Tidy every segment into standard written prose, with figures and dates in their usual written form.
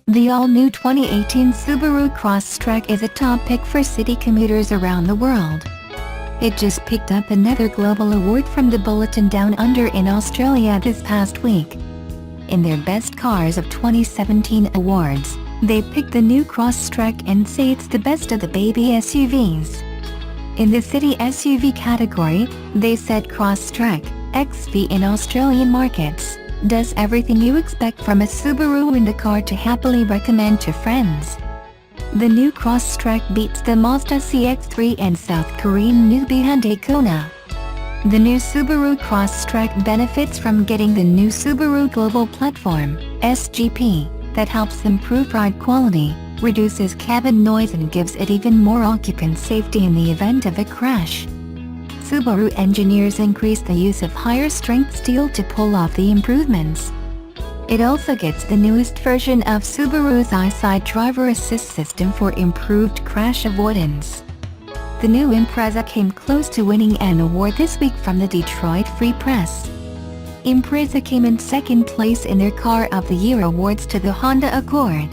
The all-new 2018 Subaru Crosstrek is a top pick for city commuters around the world. It just picked up another global award from the Bulletin Down Under in Australia this past week. In their Best Cars of 2017 awards, they picked the new Crosstrek and say it's the best of the baby SUVs. In the city SUV category, they said Crosstrek XV in Australian markets does everything you expect from a Subaru in the car to happily recommend to friends. The new Crosstrek beats the Mazda CX-3 and South Korean newbie Hyundai Kona. The new Subaru Crosstrek benefits from getting the new Subaru Global Platform (SGP) that helps improve ride quality, reduces cabin noise and gives it even more occupant safety in the event of a crash. Subaru engineers increased the use of higher-strength steel to pull off the improvements. It also gets the newest version of Subaru's EyeSight driver assist system for improved crash avoidance. The new Impreza came close to winning an award this week from the Detroit Free Press. Impreza came in second place in their Car of the Year awards to the Honda Accord.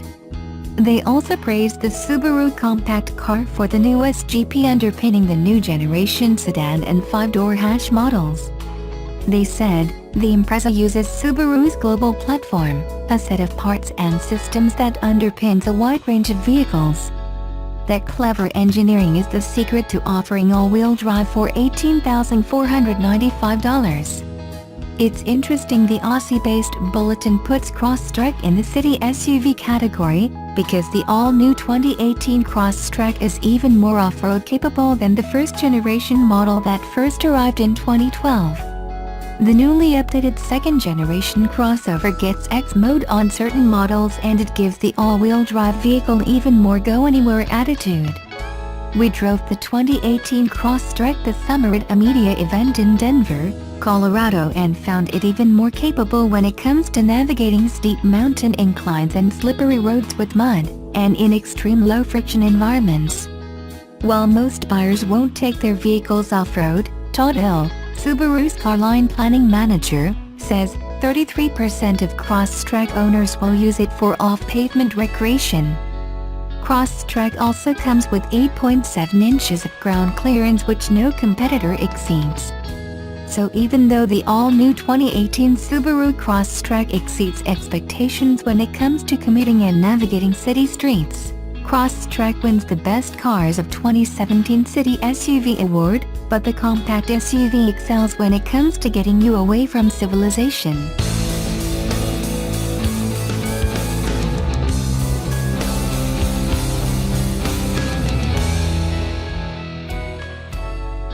They also praised the Subaru compact car for the new SGP underpinning the new generation sedan and 5-door hatch models. They said, the Impreza uses Subaru's global platform, a set of parts and systems that underpins a wide range of vehicles. That clever engineering is the secret to offering all-wheel drive for $18,495. It's interesting the Aussie-based Bulletin puts Crosstrek in the city SUV category, because the all-new 2018 Crosstrek is even more off-road capable than the first-generation model that first arrived in 2012. The newly updated second-generation crossover gets X mode on certain models and it gives the all-wheel drive vehicle even more go-anywhere attitude. We drove the 2018 Crosstrek this summer at a media event in Denver, Colorado and found it even more capable when it comes to navigating steep mountain inclines and slippery roads with mud, and in extreme low-friction environments. While most buyers won't take their vehicles off-road, Todd Hill, Subaru's Carline Planning Manager, says 33% of Crosstrek owners will use it for off-pavement recreation. Crosstrek also comes with 8.7 inches of ground clearance which no competitor exceeds. So even though the all-new 2018 Subaru Crosstrek exceeds expectations when it comes to commuting and navigating city streets, Crosstrek wins the Best Cars of 2017 City SUV Award, but the compact SUV excels when it comes to getting you away from civilization.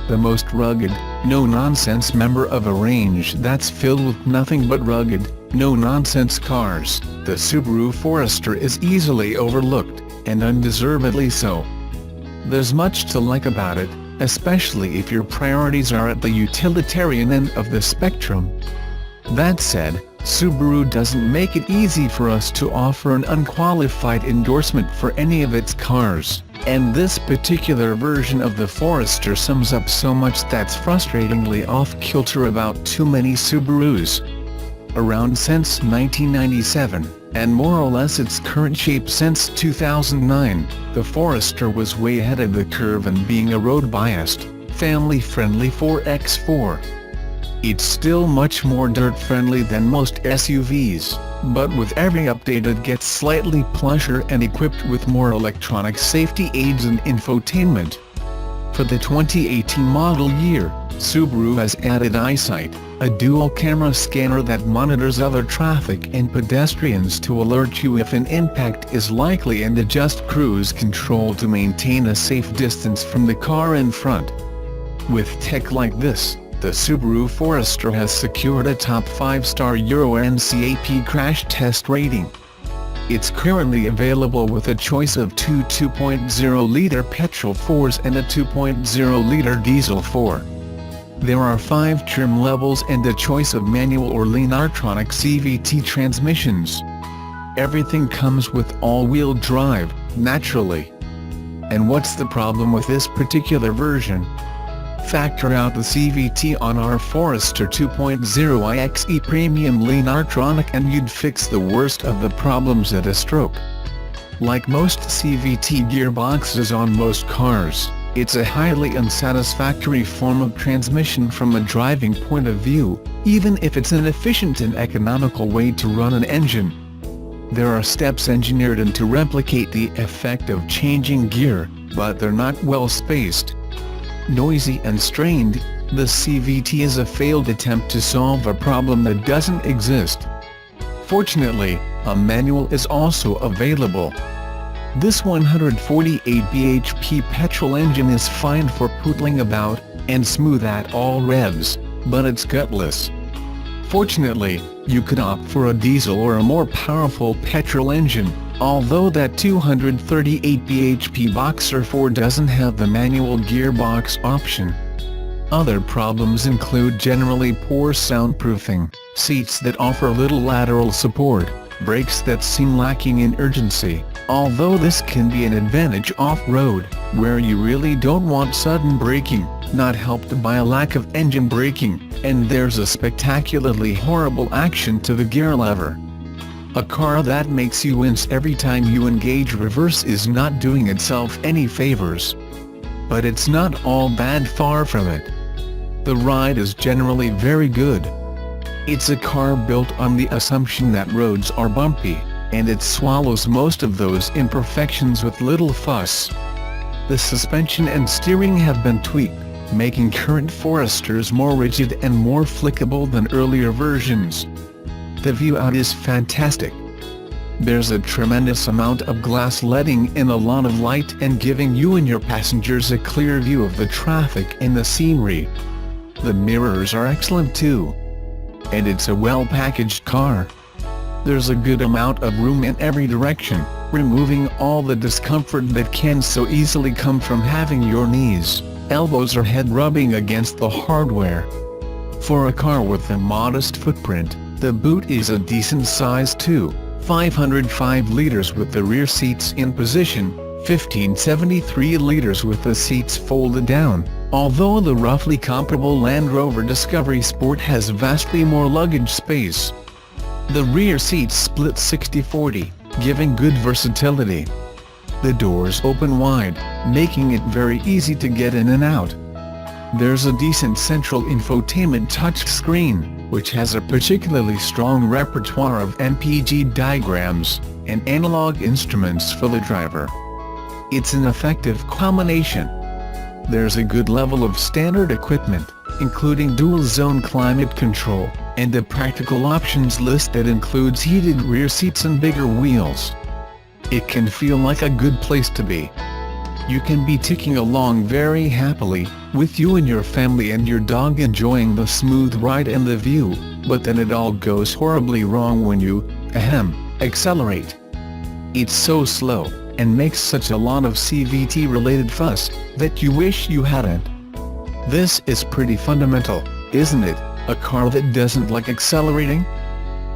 The most rugged, no-nonsense member of a range that's filled with nothing but rugged, no-nonsense cars, the Subaru Forester is easily overlooked, and undeservedly so. There's much to like about it, especially if your priorities are at the utilitarian end of the spectrum. That said, Subaru doesn't make it easy for us to offer an unqualified endorsement for any of its cars. And this particular version of the Forester sums up so much that's frustratingly off-kilter about too many Subarus. Around since 1997, and more or less its current shape since 2009, the Forester was way ahead of the curve in being a road-biased, family-friendly 4x4. It's still much more dirt-friendly than most SUVs, but with every update it gets slightly plusher and equipped with more electronic safety aids and infotainment. For the 2018 model year, Subaru has added EyeSight, a dual-camera scanner that monitors other traffic and pedestrians to alert you if an impact is likely and adjust cruise control to maintain a safe distance from the car in front. With tech like this, the Subaru Forester has secured a top 5-star Euro NCAP crash test rating. It's currently available with a choice of two 2.0-liter petrol 4s and a 2.0-liter diesel 4. There are 5 trim levels and a choice of manual or Lean-Artronic CVT transmissions. Everything comes with all-wheel drive, naturally. And what's the problem with this particular version? Factor out the CVT on our Forester 2.0 IXE Premium Lean-Artronic and you'd fix the worst of the problems at a stroke. Like most CVT gearboxes on most cars, it's a highly unsatisfactory form of transmission from a driving point of view, even if it's an efficient and economical way to run an engine. There are steps engineered in to replicate the effect of changing gear, but they're not well spaced. Noisy and strained, the CVT is a failed attempt to solve a problem that doesn't exist. Fortunately, a manual is also available. This 148 bhp petrol engine is fine for pootling about, and smooth at all revs, but it's gutless. Fortunately, you could opt for a diesel or a more powerful petrol engine, although that 238 bhp Boxer 4 doesn't have the manual gearbox option. Other problems include generally poor soundproofing, seats that offer little lateral support, brakes that seem lacking in urgency, although this can be an advantage off-road, where you really don't want sudden braking, not helped by a lack of engine braking, and there's a spectacularly horrible action to the gear lever. A car that makes you wince every time you engage reverse is not doing itself any favors. But it's not all bad, far from it. The ride is generally very good. It's a car built on the assumption that roads are bumpy, and it swallows most of those imperfections with little fuss. The suspension and steering have been tweaked, making current Foresters more rigid and more flickable than earlier versions. The view out is fantastic. There's a tremendous amount of glass letting in a lot of light and giving you and your passengers a clear view of the traffic and the scenery. The mirrors are excellent too. And it's a well-packaged car. There's a good amount of room in every direction, removing all the discomfort that can so easily come from having your knees, elbows or head rubbing against the hardware. For a car with a modest footprint, the boot is a decent size too, 505 liters with the rear seats in position, 1573 liters with the seats folded down, although the roughly comparable Land Rover Discovery Sport has vastly more luggage space. The rear seats split 60-40, giving good versatility. The doors open wide, making it very easy to get in and out. There's a decent central infotainment touchscreen, which has a particularly strong repertoire of MPG diagrams and analog instruments for the driver. It's an effective combination. There's a good level of standard equipment, including dual-zone climate control, and a practical options list that includes heated rear seats and bigger wheels. It can feel like a good place to be. You can be ticking along very happily, with you and your family and your dog enjoying the smooth ride and the view, but then it all goes horribly wrong when you, accelerate. It's so slow, and makes such a lot of CVT-related fuss, that you wish you hadn't. This is pretty fundamental, isn't it, a car that doesn't like accelerating?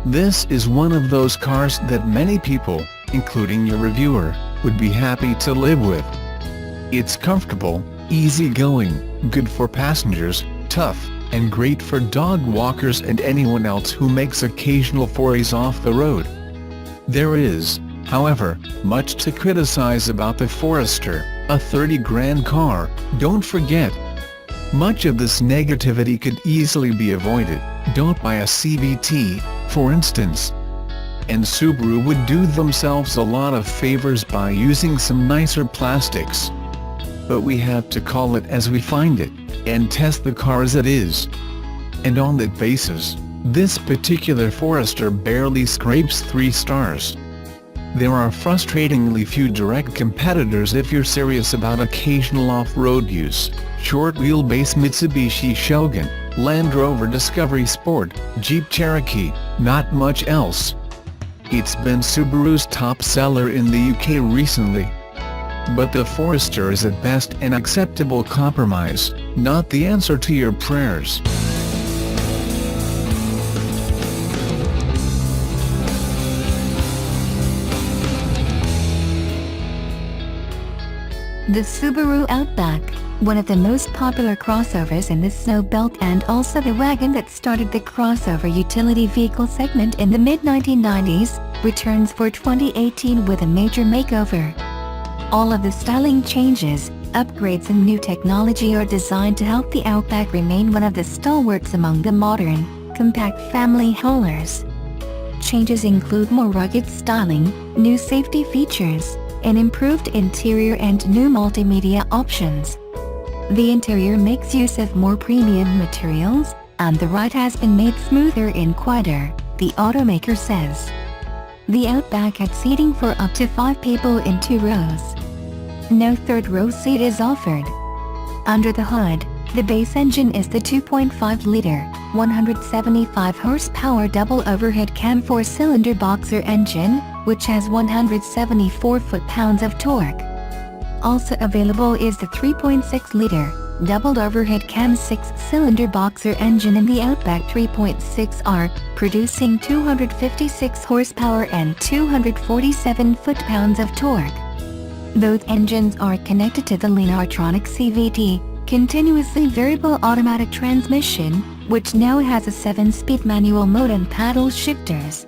This is one of those cars that many people, including your reviewer, would be happy to live with. It's comfortable, easy-going, good for passengers, tough, and great for dog walkers and anyone else who makes occasional forays off the road. There is, however, much to criticize about the Forester, a 30 grand car, don't forget. Much of this negativity could easily be avoided. Don't buy a CVT, for instance. And Subaru would do themselves a lot of favors by using some nicer plastics. But we have to call it as we find it, and test the car as it is. And on that basis, this particular Forester barely scrapes 3 stars. There are frustratingly few direct competitors if you're serious about occasional off-road use. Short wheelbase Mitsubishi Shogun, Land Rover Discovery Sport, Jeep Cherokee, not much else. It's been Subaru's top seller in the UK recently. But the Forester is at best an acceptable compromise, not the answer to your prayers. The Subaru Outback, one of the most popular crossovers in the snow belt and also the wagon that started the crossover utility vehicle segment in the mid-1990s, returns for 2018 with a major makeover. All of the styling changes, upgrades and new technology are designed to help the Outback remain one of the stalwarts among the modern, compact family haulers. Changes include more rugged styling, new safety features, an improved interior and new multimedia options. The interior makes use of more premium materials, and the ride has been made smoother and quieter, the automaker says. The Outback had seating for up to 5 people in 2 rows. No third row seat is offered. Under the hood, the base engine is the 2.5-liter, 175 horsepower double overhead cam 4-cylinder boxer engine, which has 174 foot-pounds of torque. Also available is the 3.6-liter, doubled overhead cam 6-cylinder boxer engine in the Outback 3.6R, producing 256 horsepower and 247 foot-pounds of torque. Both engines are connected to the Lineartronic CVT, continuously variable automatic transmission, which now has a 7-speed manual mode and paddle shifters.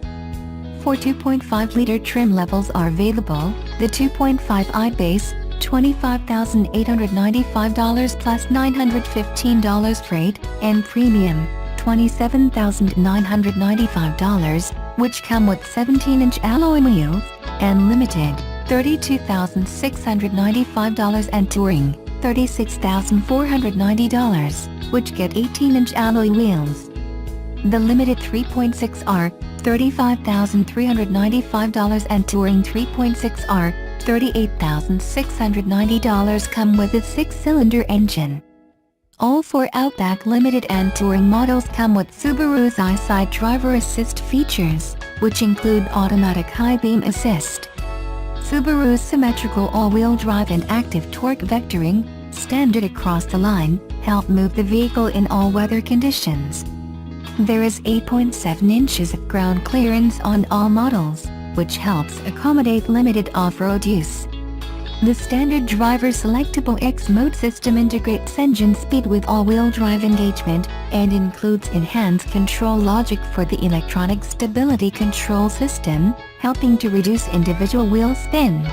4 2.5-liter trim levels are available, the 2.5i base, $25,895 plus $915 freight, and premium, $27,995, which come with 17-inch alloy wheels, and limited, $32,695 and touring, $36,490, which get 18-inch alloy wheels. The limited 3.6R, $35,395 and touring 3.6R, $38,690 come with a 6-cylinder engine. All 4 Outback Limited and Touring models come with Subaru's EyeSight driver assist features, which include automatic high beam assist. Subaru's symmetrical all-wheel drive and active torque vectoring, standard across the line, help move the vehicle in all weather conditions. There is 8.7 inches of ground clearance on all models, which helps accommodate limited off-road use. The standard driver selectable X-Mode system integrates engine speed with all-wheel drive engagement, and includes enhanced control logic for the electronic stability control system, helping to reduce individual wheel spin.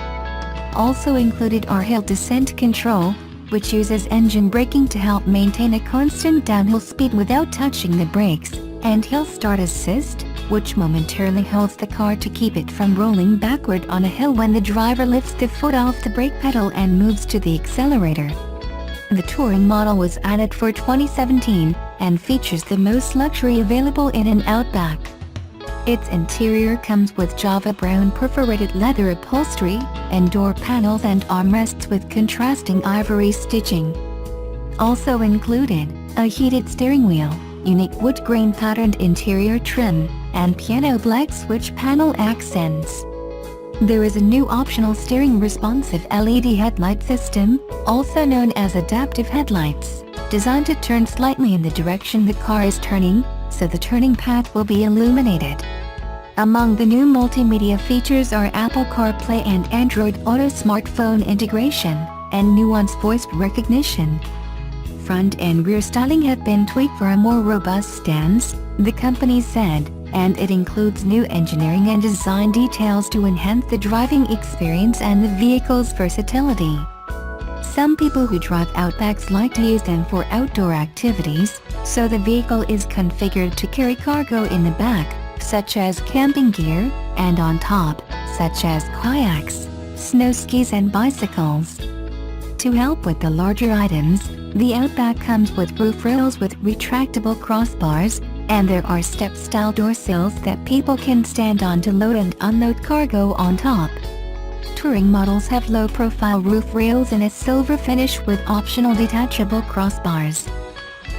Also included are hill descent control, which uses engine braking to help maintain a constant downhill speed without touching the brakes, and hill start assist, which momentarily holds the car to keep it from rolling backward on a hill when the driver lifts the foot off the brake pedal and moves to the accelerator. The Touring model was added for 2017, and features the most luxury available in an Outback. Its interior comes with Java brown perforated leather upholstery, and door panels and armrests with contrasting ivory stitching. Also included, a heated steering wheel, unique wood grain patterned interior trim, and piano black switch panel accents. There is a new optional steering responsive LED headlight system, also known as adaptive headlights, designed to turn slightly in the direction the car is turning, so the turning path will be illuminated. Among the new multimedia features are Apple CarPlay and Android Auto smartphone integration, and nuanced voice recognition. Front and rear styling have been tweaked for a more robust stance, the company said, and it includes new engineering and design details to enhance the driving experience and the vehicle's versatility. Some people who drive Outbacks like to use them for outdoor activities, so the vehicle is configured to carry cargo in the back, such as camping gear, and on top, such as kayaks, snow skis and bicycles. To help with the larger items, the Outback comes with roof rails with retractable crossbars, and there are step-style door sills that people can stand on to load and unload cargo on top. Touring models have low-profile roof rails in a silver finish with optional detachable crossbars.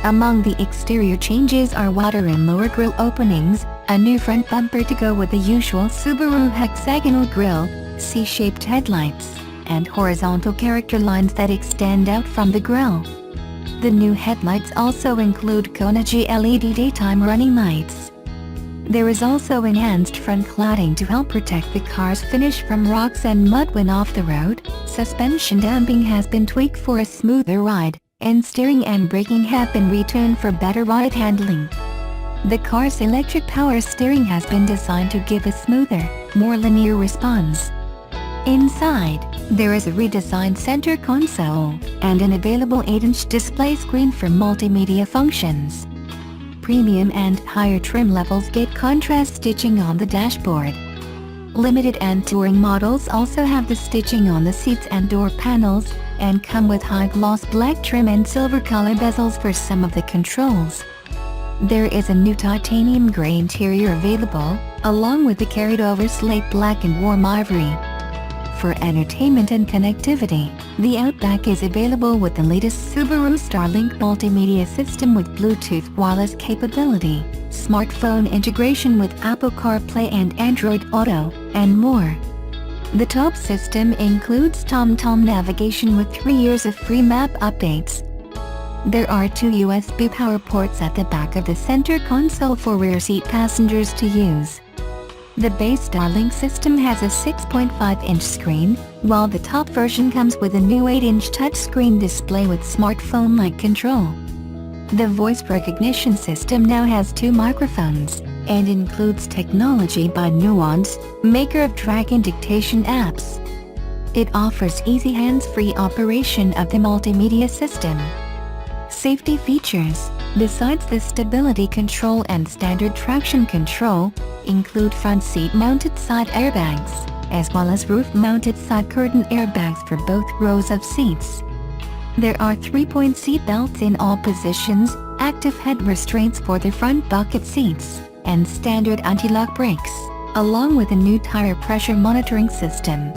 Among the exterior changes are wider and lower grille openings, a new front bumper to go with the usual Subaru hexagonal grille, C-shaped headlights, and horizontal character lines that extend out from the grille. The new headlights also include Konica LED daytime running lights. There is also enhanced front cladding to help protect the car's finish from rocks and mud when off the road. Suspension damping has been tweaked for a smoother ride, and steering and braking have been retuned for better ride handling. The car's electric power steering has been designed to give a smoother, more linear response. Inside, there is a redesigned center console, and an available 8-inch display screen for multimedia functions. Premium and higher trim levels get contrast stitching on the dashboard. Limited and touring models also have the stitching on the seats and door panels, and come with high-gloss black trim and silver color bezels for some of the controls. There is a new titanium gray interior available, along with the carried-over slate black and warm ivory. For entertainment and connectivity, the Outback is available with the latest Subaru Starlink multimedia system with Bluetooth wireless capability, smartphone integration with Apple CarPlay and Android Auto, and more. The top system includes TomTom navigation with 3 years of free map updates. There are 2 USB power ports at the back of the center console for rear seat passengers to use. The base Starlink system has a 6.5-inch screen, while the top version comes with a new 8-inch touchscreen display with smartphone-like control. The voice recognition system now has 2 microphones, and includes technology by Nuance, maker of drag and dictation apps. It offers easy hands-free operation of the multimedia system. Safety features, besides the stability control and standard traction control, include front seat-mounted side airbags, as well as roof-mounted side curtain airbags for both rows of seats. There are 3-point seat belts in all positions, active head restraints for the front bucket seats, and standard anti-lock brakes, along with a new tire pressure monitoring system.